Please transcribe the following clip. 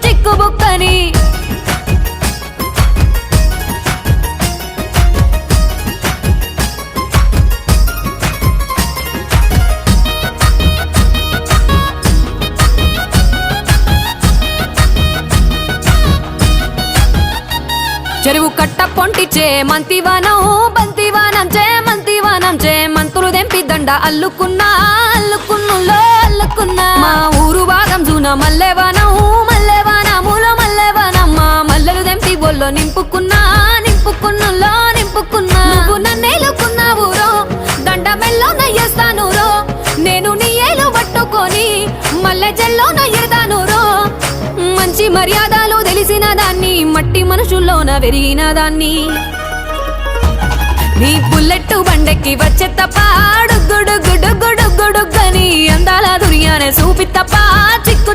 చిక్కు బుక్కని చెరువు కట్ట పొంటిచే మంతివానం బంతివానం చే మంతులు దెంపి దండ అల్లుకున్నా మా ఊరు భాగం జూన మల్లెవానములో మల్లెవానమ్మ మల్లెలు దెంపి బొల్లో నింపుకున్నా నువ్వు నన్నేలుకున్నావు రో దండ మెల్లో నయ్యేస్తాను రో నేను నీ ఏలు పట్టుకొని మల్లె జల్లో నయ్యేదాను రో మంచి మర్యాదలు తెలిసిన దాన్ని మట్టి మనుషుల్లోన వెరిగిన దాన్ని నీ బుల్లెట్టు బండెక్కి వచ్చే తప్ప డుగ్గుడుగ్గుడుగ్గుడుగ్గుడుగ్గని అందాల దుర్యానే చూపి తప్ప చిక్కు